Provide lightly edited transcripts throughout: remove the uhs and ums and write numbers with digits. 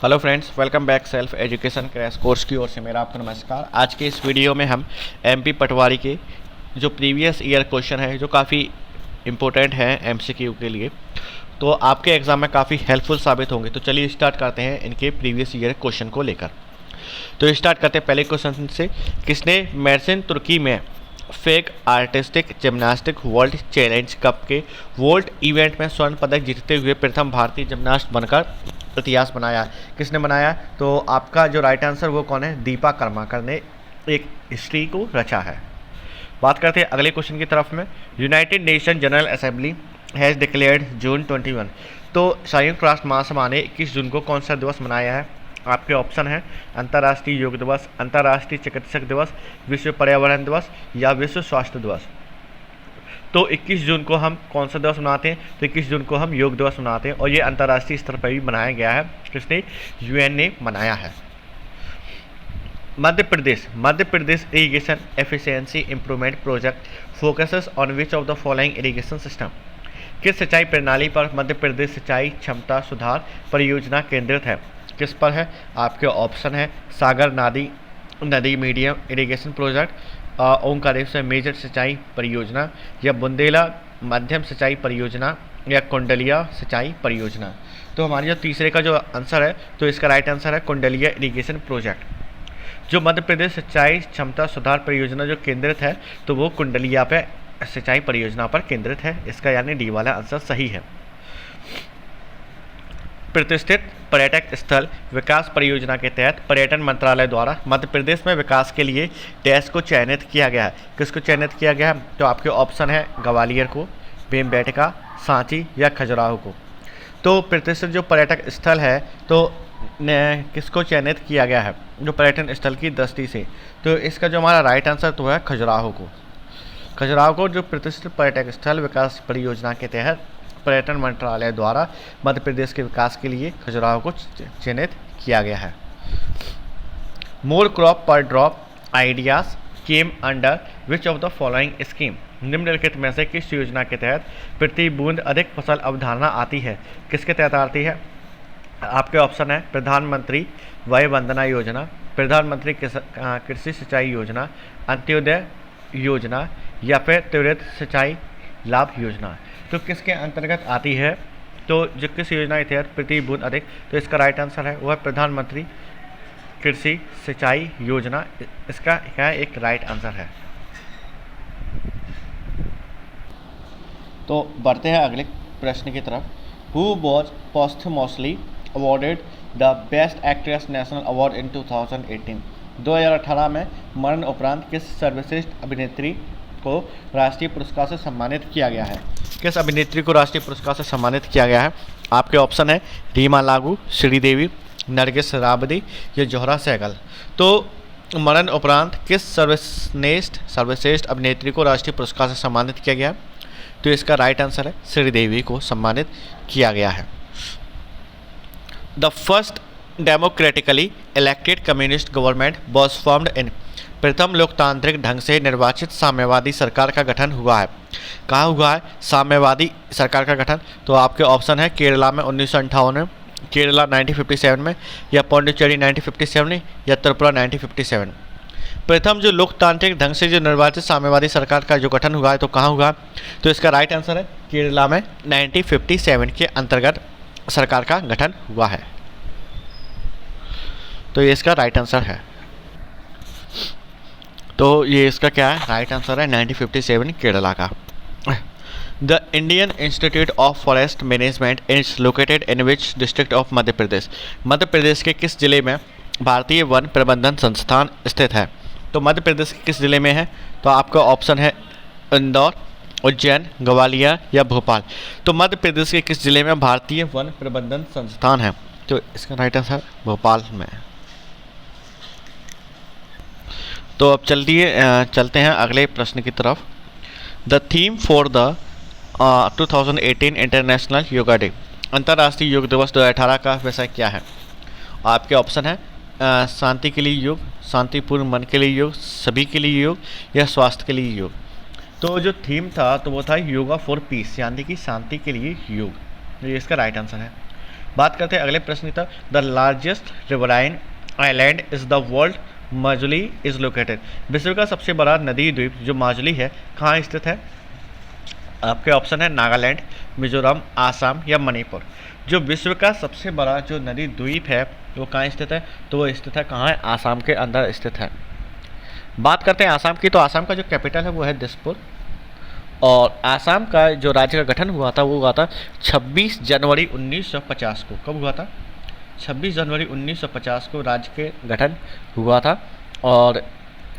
Hello friends, welcome back self education crash course की ओर से मेरा आपको नमस्कार। आज के इस वीडियो में हम एमपी पटवारी के जो प्रीवियस ईयर क्वेश्चन है जो काफ़ी इम्पोर्टेंट है एमसीक्यू के लिए, तो आपके एग्ज़ाम में काफ़ी हेल्पफुल साबित होंगे। तो चलिए स्टार्ट करते हैं इनके प्रीवियस ईयर क्वेश्चन को लेकर। तो स्टार्ट करते हैं पहले क्वेश्चन से। किसने मेर्सिन तुर्की में fake artistic gymnastic world challenge cup के वोल्ट इवेंट में स्वर्ण पदक जीतते हुए प्रथम भारतीय जिम्नास्ट बनकर इतिहास बनाया? किसने बनाया? तो आपका जो राइट आंसर वो कौन है? दीपा कर्माकर ने एक हिस्ट्री को रचा है। बात करते हैं अगले क्वेश्चन की तरफ में। United Nation General Assembly has declared June 21। तो संयुक्त राष्ट्र महासभा ने 21 जून को कौन सा दिवस मनाया है? आपके ऑप्शन है अंतर्राष्ट्रीय योग दिवस, अंतर्राष्ट्रीय चिकित्सक दिवस, विश्व पर्यावरण दिवस या विश्व स्वास्थ्य दिवस। तो 21 जून को हम कौन सा दिवस मनाते हैं? तो 21 जून को हम योग दिवस मनाते हैं और ये अंतर्राष्ट्रीय स्तर पर भी मनाया गया है। किसने? यूएन ने मनाया है। Madhya Pradesh irrigation efficiency improvement project focuses on which of the following irrigation system? किस सिंचाई प्रणाली पर मध्य प्रदेश सिंचाई क्षमता सुधार परियोजना केंद्रित है? किस पर है? आपके ऑप्शन है सागर नदी medium irrigation project, Omkareshwar major सिंचाई परियोजना या बुंदेला मध्यम सिंचाई परियोजना या कुंडलिया सिंचाई परियोजना। तो हमारे जो तीसरे का जो आंसर है तो इसका राइट आंसर है कुंडलिया इरिगेशन प्रोजेक्ट। जो मध्य प्रदेश सिंचाई क्षमता सुधार परियोजना जो केंद्रित है तो वो कुंडलिया पे सिंचाई परियोजना पर केंद्रित है। इसका यानी डी वाला आंसर सही है। प्रतिष्ठित पर्यटक स्थल विकास परियोजना के तहत पर्यटन मंत्रालय द्वारा मध्य प्रदेश में विकास के लिए डैश को चयनित किया गया है? किसको चयनित किया गया है? तो आपके ऑप्शन है ग्वालियर को, भीमबेटका, सांची या खजुराहो को। तो प्रतिष्ठित जो पर्यटक स्थल है तो किसको चयनित किया गया है जो पर्यटन स्थल की दृष्टि से? तो इसका जो हमारा राइट आंसर तो है खजुराहो को। खजुराहो को जो प्रतिष्ठित पर्यटक स्थल विकास परियोजना के तहत पर्यटन मंत्रालय द्वारा मध्य प्रदेश के विकास के लिए खजुराहो को चयनित किया गया है। मोर क्रॉप पर drop ideas came under which of the following scheme? निम्नलिखित में से किस योजना के तहत प्रति बूंद अधिक फसल अवधारणा आती है? किसके तहत आती है? आपके ऑप्शन है प्रधानमंत्री वय वंदना योजना, प्रधानमंत्री कृषि सिंचाई योजना, अंत्योदय योजना या फिर त्वरित सिंचाई लाभ योजना। तो किसके अंतर्गत आती है? तो जो किस योजना के तहत प्रति बूंद अधिक, तो इसका राइट आंसर है वो है प्रधानमंत्री कृषि सिंचाई योजना। इसका क्या एक राइट आंसर है। तो बढ़ते हैं अगले प्रश्न की तरफ। Who was posthumously awarded the best actress national award in 2018? 2018 में मरण उपरांत किस सर्वश्रेष्ठ अभिनेत्री को राष्ट्रीय पुरस्कार से सम्मानित किया गया है? किस अभिनेत्री को राष्ट्रीय पुरस्कार से सम्मानित किया गया है? आपके ऑप्शन है रीमा लागू, श्रीदेवी, नरगिस राबड़ी या जोहरा सहगल। तो मरण उपरांत किस सर्वश्रेष्ठ अभिनेत्री को राष्ट्रीय पुरस्कार से सम्मानित किया गया? तो इसका राइट आंसर है श्रीदेवी को सम्मानित किया गया है। The first democratically elected communist government was formed in? प्रथम लोकतांत्रिक ढंग से निर्वाचित साम्यवादी सरकार का गठन हुआ है। कहाँ हुआ है साम्यवादी सरकार का गठन? तो आपके ऑप्शन है केरला में 1958 में, केरला 1957 में या पौंडीचेरी 1957 में या त्रिपुरा 1957। प्रथम जो लोकतांत्रिक ढंग से जो निर्वाचित साम्यवादी सरकार का जो गठन हुआ है तो कहाँ हुआ? तो इसका राइट आंसर है केरला में 1957 के अंतर्गत सरकार का गठन हुआ है। तो ये इसका राइट आंसर है। तो ये इसका क्या है? राइट आंसर है 1957 केरला का। The Indian Institute of Forest Management is located in which district of Madhya Pradesh? Madhya Pradesh के किस जिले में भारतीय वन प्रबंधन संस्थान स्थित है? तो मध्य प्रदेश के किस जिले में है? तो आपका ऑप्शन है इंदौर, उज्जैन, ग्वालियर या भोपाल। तो मध्य प्रदेश के किस जिले में भारतीय वन प्रबंधन संस्थान है? तो इसका राइट आंसर भोपाल में। तो अब चलते हैं अगले प्रश्न की तरफ। The theme for the 2018 international yoga day, अंतर्राष्ट्रीय योग दिवस 2018 का विषय क्या है? आपके ऑप्शन है शांति के लिए योग, शांतिपूर्ण मन के लिए योग, सभी के लिए योग या स्वास्थ्य के लिए योग। तो जो थीम था तो वो था योगा फॉर पीस, यानी कि शांति के लिए योग। ये इसका राइट आंसर है। बात करते हैं अगले प्रश्न की तरफ। The largest riverine island is the world Majuli is located. विश्व का सबसे बड़ा नदी द्वीप जो माजुली है कहाँ स्थित है? आपके ऑप्शन है नागालैंड, मिजोरम, आसाम या मणिपुर। जो विश्व का सबसे बड़ा जो नदी द्वीप है वो कहाँ स्थित है? तो वो स्थित है कहाँ है? आसाम के अंदर स्थित है। बात करते हैं आसाम की, तो आसाम का जो कैपिटल है वो है दिसपुर। और आसाम का जो राज्य का गठन हुआ था वो हुआ था 26 जनवरी 1950 को। कब हुआ था? 26 जनवरी 1950 को राज्य के गठन हुआ था। और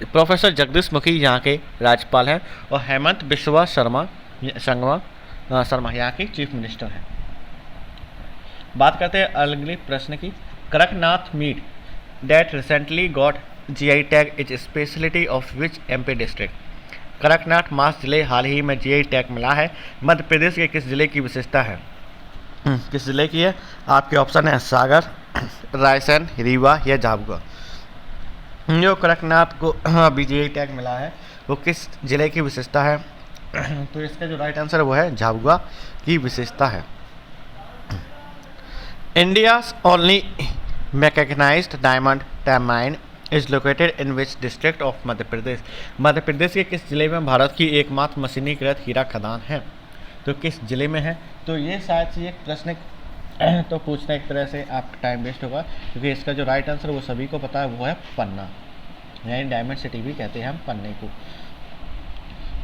प्रोफेसर जगदीश मुखी यहाँ के राज्यपाल हैं और हेमंत बिस्वा शर्मा यहाँ के चीफ मिनिस्टर हैं। बात करते हैं अगले प्रश्न की। Kadaknath meat that recently got GI tag is speciality of which MP district. Kadaknath मांस जिले हाल ही में जीआई टैग मिला है, मध्य प्रदेश के किस जिले की विशेषता है? किस जिले की है? आपके ऑप्शन है सागर, रायसेन, रीवा या झाबुआ। जो कड़कनाथ को अभी जीआई टैग मिला है वो किस जिले की विशेषता है? तो इसका जो राइट आंसर है वो है झाबुआ की विशेषता है। India's only mechanised diamond mine is located in which district of Madhya Pradesh. Madhya Pradesh के किस जिले में भारत की एकमात्र मशीनीकृत हीरा खदान है? तो किस जिले में है? तो ये शायद से एक प्रश्न तो पूछना एक तरह से आपका टाइम वेस्ट होगा, क्योंकि इसका जो राइट आंसर वो सभी को पता है वो है पन्ना, यानी डायमंड सिटी भी कहते हैं हम पन्ने को।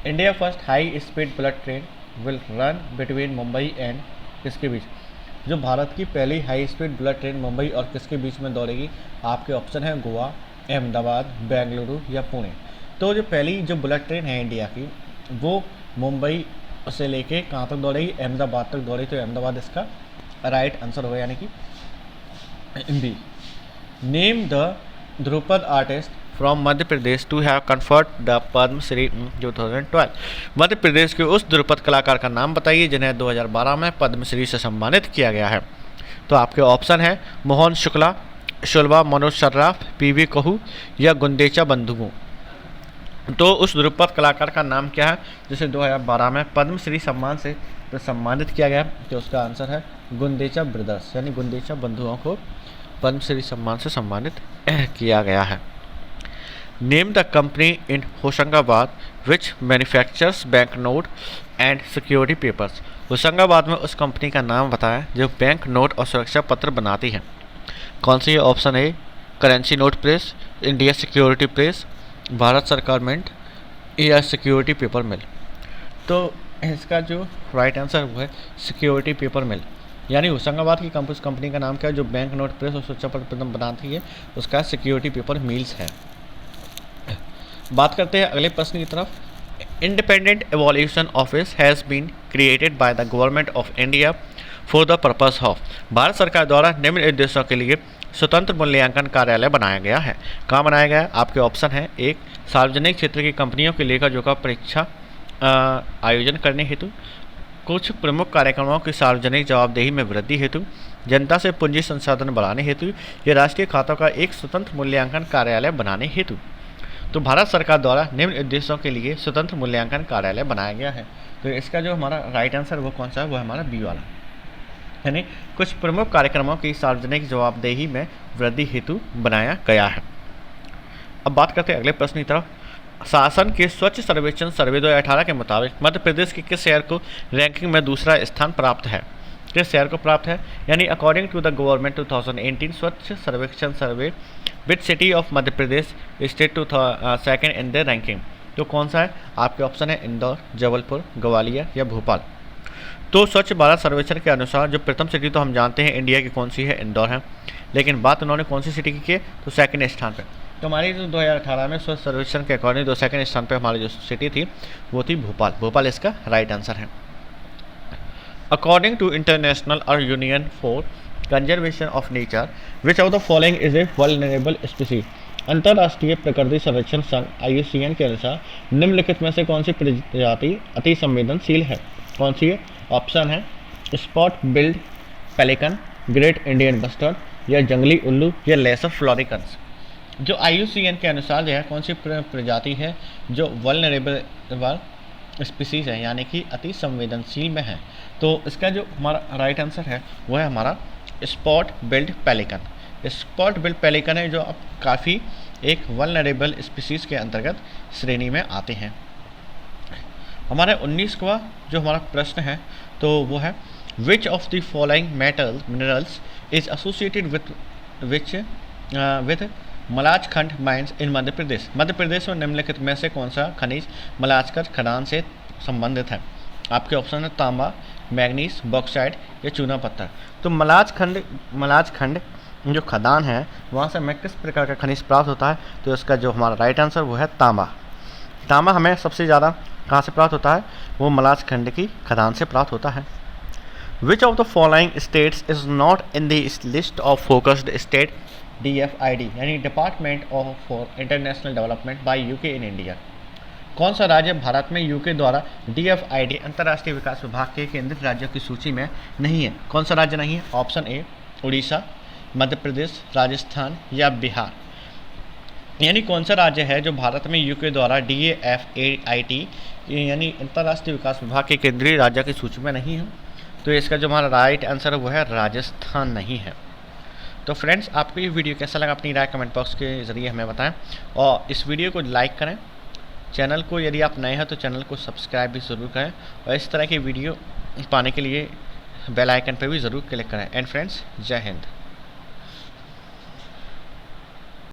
India first high speed bullet train will run between Mumbai and किसके बीच? जो भारत की पहली high speed bullet train Mumbai और किसके बीच में दौड़ेगी? आपके ऑप्शन है गोवा, अहमदाबाद, बेंगलुरु या पुणे। तो जो पहली जो बुलेट ट्रेन है इंडिया की वो मुंबई से लेके कहाँ तक दौड़ेगी? अहमदाबाद तक दौड़ेगी। तो अहमदाबाद इसका राइट आंसर होगा, यानी कि B. Name the Dhrupad artist from Madhya Pradesh to have conferred the Padma Shri in 2012। Madhya Pradesh के उस ध्रुपद कलाकार का नाम बताइए जिन्हें 2012 में पद्मश्री से सम्मानित किया गया है। तो आपके ऑप्शन है मोहन शुक्ला, शुलभा मनोज सर्राफ, पीवी कहू या गुंदेचा बंधुओं। तो उस ध्रुपद कलाकार का नाम क्या है जिसे 2012 में पद्मश्री सम्मान से सम्मानित किया गया? तो उसका आंसर है गुंदेचा ब्रदर्स, यानी गुंदेचा बंधुओं को पद्मश्री सम्मान से सम्मानित किया गया है। Name the company in Hoshangabad which manufactures bank note and security papers. Hoshangabad में उस कंपनी का नाम बताएं जो बैंक नोट और सुरक्षा पत्र बनाती है। कौन सी? Option A currency note press, India security press, Bharat सरकार मिंट या सिक्योरिटी पेपर मिल। तो इसका जो राइट आंसर वो है सिक्योरिटी पेपर मिल, यानी होशंगाबाद की कंपनी का नाम क्या है जो बैंक नोट प्रेस और सुरक्षा पत्र बनाती है? उसका सिक्योरिटी पेपर मिल्स है। बात करते हैं अगले प्रश्न की तरफ। Independent evolution office has been created by the government of India for the purpose of. Bharat सरकार द्वारा निम्न उद्देश्यों के लिए स्वतंत्र मूल्यांकन कार्यालय बनाया गया है। कहाँ बनाया गया है? आपके ऑप्शन है एक सार्वजनिक क्षेत्र की कंपनियों के लेखा जोखा परीक्षा आयोजन करने हेतु, कुछ प्रमुख कार्यक्रमों की सार्वजनिक जवाबदेही में वृद्धि हेतु, जनता से पूंजी संसाधन बढ़ाने हेतु या राष्ट्रीय खातों का एक स्वतंत्र मूल्यांकन कार्यालय बनाने हेतु। तो भारत सरकार द्वारा निम्न उद्देश्यों के लिए स्वतंत्र मूल्यांकन कार्यालय बनाया गया है। तो इसका जो हमारा राइट आंसर वो कौन सा है? वो है हमारा बी वाला, यानी कुछ प्रमुख कार्यक्रमों की सार्वजनिक जवाबदेही में वृद्धि हेतु बनाया गया है। अब बात करते हैं अगले प्रश्न की तरफ। शासन के स्वच्छ सर्वेक्षण सर्वे 2018 के मुताबिक मध्य प्रदेश के किस शहर को रैंकिंग में दूसरा स्थान प्राप्त है? किस शहर को प्राप्त है? यानी according to the government 2018 Swachh Survekshan survey which city of Madhya Pradesh state to second in the ranking. तो कौन सा है? आपके ऑप्शन है इंदौर, जबलपुर, ग्वालियर या भोपाल। तो स्वच्छ भारत सर्वेक्षण के अनुसार जो प्रथम सिटी तो हम जानते हैं इंडिया की कौन सी है? इंदौर है। लेकिन बात उन्होंने कौन सी सिटी की है? तो सेकंड स्थान पे। तो हमारी जो 2018 में स्वच्छ सर्वेक्षण के अकॉर्डिंग जो सेकंड स्थान पे हमारी जो सिटी थी वो थी भोपाल। भोपाल इसका राइट आंसर है। अकॉर्डिंग टू इंटरनेशनल और union for conservation of nature which of the following is a vulnerable species. अंतर्राष्ट्रीय प्रकृति संरक्षण संघ IUCN के अनुसार निम्नलिखित में से कौन सी प्रजाति अति संवेदनशील है? कौन सी है? ऑप्शन है spot billed pelican, great Indian bustard या जंगली उल्लू या लेसर फ्लोरिकन्स। जो IUCN के अनुसार जो है कौन सी प्रजाति है जो वल्नरेबल स्पीसीज है, यानी कि अति संवेदनशील में है? तो इसका जो हमारा राइट आंसर है वो है हमारा spot billed pelican. Spot billed pelican है जो अब काफ़ी एक वल्नरेबल स्पीसीज़ के अंतर्गत श्रेणी में आते हैं। हमारा 19वां जो हमारा प्रश्न है तो वो है which of the following minerals is associated with Malajkhand mines in Madhya Pradesh. Madhya Pradesh में निम्नलिखित में से कौन सा खनिज मलाजखंड खदान से संबंधित है? आपके ऑप्शन है तांबा, मैग्नीज, बॉक्साइट या चूना पत्थर। तो मलाजखंड जो खदान है वहाँ से हमें किस प्रकार का खनिज प्राप्त होता है? तो इसका जो हमारा राइट आंसर वो है तांबा। तांबा हमें सबसे ज़्यादा कहाँ से प्राप्त होता है? वो मलाजखंड की खदान से प्राप्त होता है। Which of the following states is not in the list of focused state DFID यानी department for international development by UK in India? कौन सा राज्य भारत में यूके द्वारा DFID अंतर्राष्ट्रीय विकास विभाग के केंद्रित राज्यों की सूची में नहीं है? कौन सा राज्य नहीं है? ऑप्शन ए उड़ीसा, मध्य प्रदेश, राजस्थान या बिहार। यानी कौन सा राज्य है जो भारत में यूके द्वारा DFID यानी अंतर्राष्ट्रीय विकास विभाग के केंद्रीय राज्य की सूची में नहीं है? तो इसका जो हमारा राइट आंसर है वो है राजस्थान नहीं है। तो फ्रेंड्स, आपको ये वीडियो कैसा लगा अपनी राय कमेंट बॉक्स के ज़रिए हमें बताएं और इस वीडियो को लाइक करें। चैनल को यदि आप नए हैं तो चैनल को सब्सक्राइब भी ज़रूर करें और इस तरह की वीडियो पाने के लिए बेल आइकन पर भी ज़रूर क्लिक करें। एंड फ्रेंड्स, जय हिंद।